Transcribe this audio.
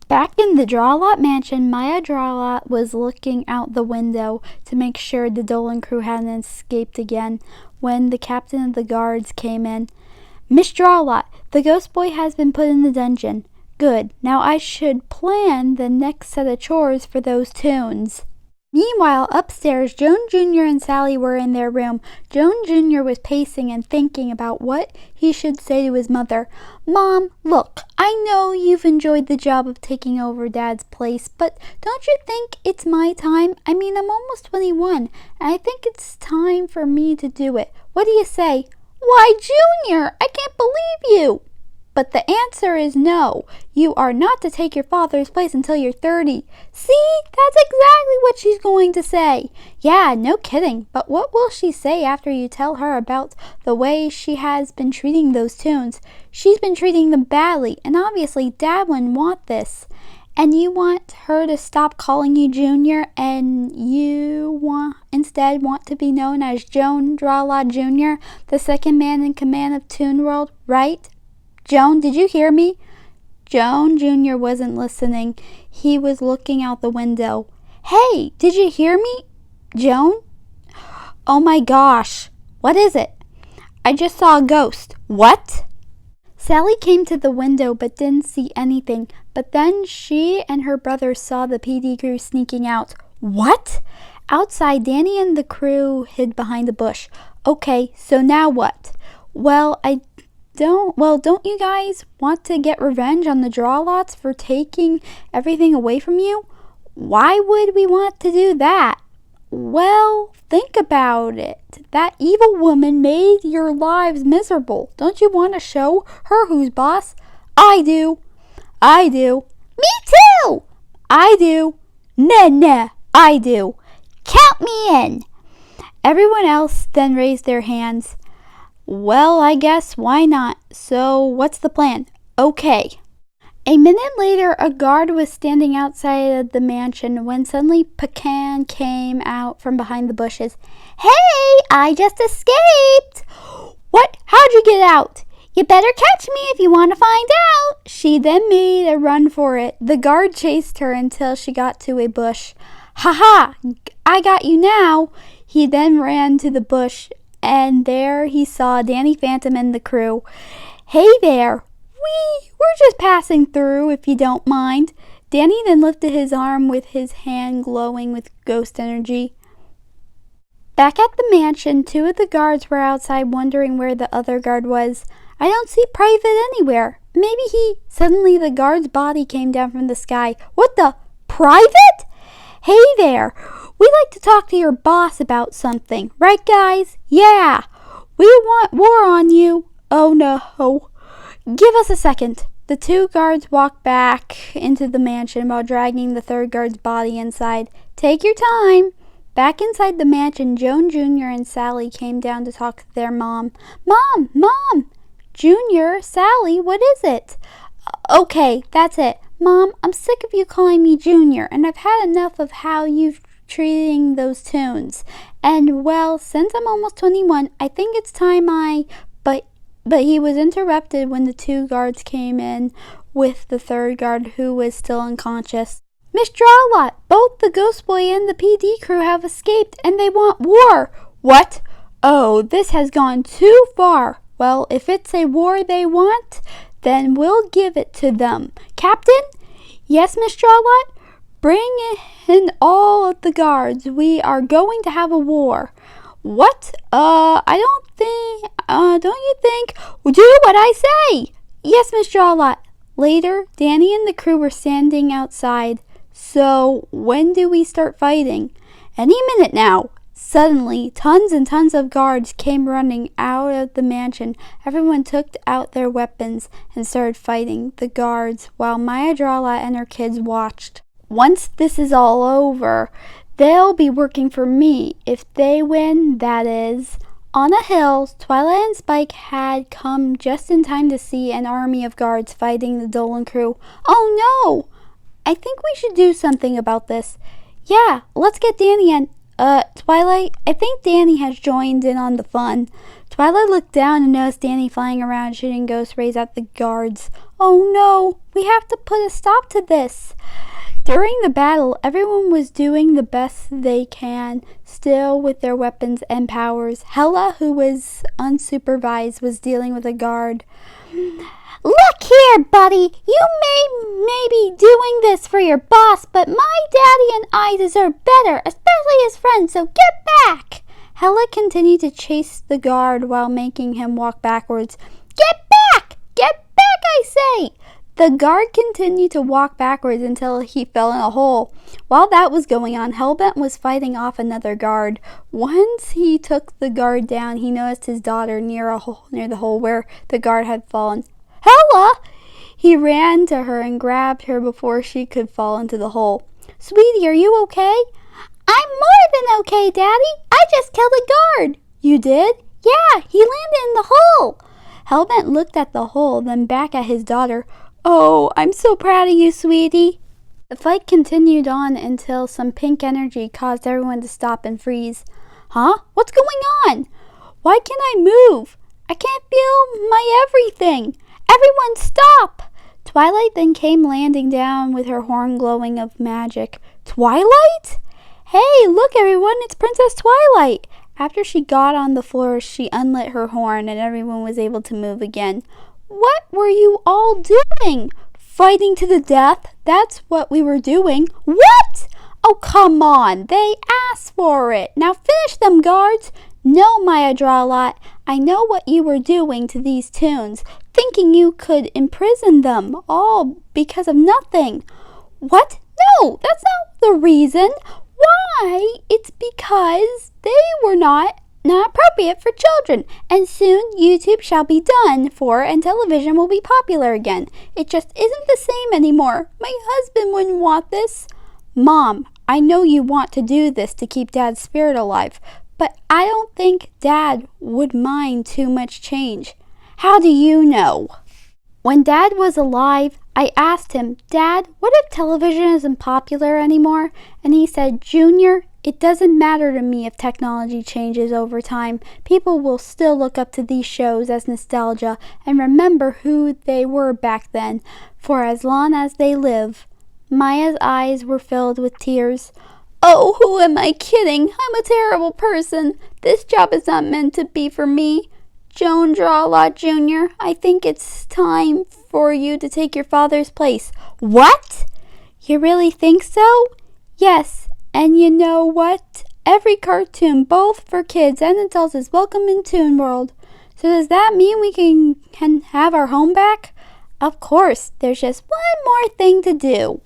Back in the Drawlot mansion, Maya Drawlot was looking out the window to make sure the Dolan crew hadn't escaped again when the captain of the guards came in. "Miss Drawlot, the ghost boy has been put in the dungeon." "Good. Now I should plan the next set of chores for those toons." Meanwhile, upstairs, Jone Jr. and Sally were in their room. Jone Jr. was pacing and thinking about what he should say to his mother. "Mom, look, I know you've enjoyed the job of taking over Dad's place, but don't you think it's my time? I mean, I'm almost 21, and I think it's time for me to do it. What do you say?" "Why, Junior, I can't believe you!" "But the answer is no. You are not to take your father's place until you're 30. See, that's exactly what she's going to say. Yeah, no kidding. But what will she say after you tell her about the way she has been treating those toons? She's been treating them badly, and obviously Dad wouldn't want this. And you want her to stop calling you Junior, and you instead want to be known as Jone Jr, the second man in command of Toon World, right? Jone, did you hear me?" Jone Jr. wasn't listening. He was looking out the window. "Hey, did you hear me, Jone?" "Oh my gosh, what is it?" "I just saw a ghost." "What?" Sally came to the window but didn't see anything. But then she and her brother saw the PD crew sneaking out. "What?" Outside, Danny and the crew hid behind a bush. "Okay, so now what?" Don't you guys want to get revenge on the Drawlots for taking everything away from you?" "Why would we want to do that?" "Well, think about it. That evil woman made your lives miserable. Don't you want to show her who's boss?" "I do." "I do." "Me too." "I do." Nah, I do." "Count me in." Everyone else then raised their hands. "Well, I guess, why not? So, what's the plan?" "Okay." A minute later, a guard was standing outside of the mansion when suddenly Pecan came out from behind the bushes. "Hey, I just escaped." "What? How'd you get out?" "You better catch me if you want to find out." She then made a run for it. The guard chased her until she got to a bush. "Ha ha! I got you now." He then ran to the bush, and there he saw Danny Phantom and the crew. "Hey there, we're just passing through, if you don't mind." Danny then lifted his arm with his hand glowing with ghost energy. Back at the mansion, two of the guards were outside wondering where the other guard was. "I don't see Private anywhere. Maybe he..." Suddenly the guard's body came down from the sky. "What the? Private? Hey there, we'd like to talk to your boss about something. Right, guys?" "Yeah, we want war on you." "Oh no. Give us a second." The two guards walked back into the mansion while dragging the third guard's body inside. "Take your time." Back inside the mansion, Jone Jr. and Sally came down to talk to their mom. Mom! Junior, Sally, what is it?" "Okay, that's it. Mom, I'm sick of you calling me Junior, and I've had enough of how you've treating those toons. And, well, since I'm almost 21, I think it's time But he was interrupted when the two guards came in with the third guard, who was still unconscious. "Miss Drawlot, both the ghost boy and the PD crew have escaped, and they want war." "What? Oh, this has gone too far." "Well, if it's a war they want, then we'll give it to them." "Captain?" "Yes, Miss Drawlot?" "Bring in all of the guards. We are going to have a war." "What? Don't you think? Do what I say." "Yes, Miss Drawlot." Later, Danny and the crew were standing outside. "So, when do we start fighting?" "Any minute now." Suddenly, tons and tons of guards came running out of the mansion. Everyone took out their weapons and started fighting the guards, while Maya Drawlot and her kids watched. "Once this is all over, they'll be working for me, if they win, that is." On a hill, Twilight and Spike had come just in time to see an army of guards fighting the Dolan crew. "Oh no! I think we should do something about this." "Yeah, let's get Danny in." Twilight, I think Danny has joined in on the fun." Twilight looked down and noticed Danny flying around shooting ghost rays at the guards. Oh no, we have to put a stop to this. During the battle, everyone was doing the best they can, still with their weapons and powers. Hela, who was unsupervised, was dealing with a guard. Look here, buddy, you may be doing this for your boss, but my daddy and I deserve better, especially as friends, so get back! Hela continued to chase the guard while making him walk backwards. Get back! Get back, I say! The guard continued to walk backwards until he fell in a hole. While that was going on, Hellbent was fighting off another guard. Once he took the guard down, he noticed his daughter near the hole where the guard had fallen. Hela! He ran to her and grabbed her before she could fall into the hole. Sweetie, are you okay? I'm more than okay, Daddy. I just killed a guard. You did? Yeah, he landed in the hole. Hellbent looked at the hole, then back at his daughter. Oh, I'm so proud of you, sweetie. The fight continued on until some pink energy caused everyone to stop and freeze. Huh? What's going on? Why can't I move? I can't feel my everything. Everyone stop! Twilight then came landing down with her horn glowing of magic. Twilight? Hey, look everyone, it's Princess Twilight! After she got on the floor, she unlit her horn and everyone was able to move again. What were you all doing? Fighting to the death? That's what we were doing. What? Oh, come on. They asked for it. Now finish them, guards. No, Maya Drawlot. I know what you were doing to these toons, thinking you could imprison them, all because of nothing. What? No, that's not the reason. Why? It's because they were not appropriate for children, and soon YouTube shall be done for and television will be popular again. It just isn't the same anymore. My husband wouldn't want this. Mom, I know you want to do this to keep Dad's spirit alive, but I don't think Dad would mind too much change. How do you know? When Dad was alive, I asked him, Dad, what if television isn't popular anymore? And he said, Junior, it doesn't matter to me if technology changes over time. People will still look up to these shows as nostalgia and remember who they were back then, for as long as they live. Maya's eyes were filled with tears. Oh, who am I kidding? I'm a terrible person. This job is not meant to be for me. Jone Jr, Jr., I think it's time for you to take your father's place. What? You really think so? Yes, and you know what? Every cartoon, both for kids and adults, is welcome in Toon World. So does that mean we can have our home back? Of course, there's just one more thing to do.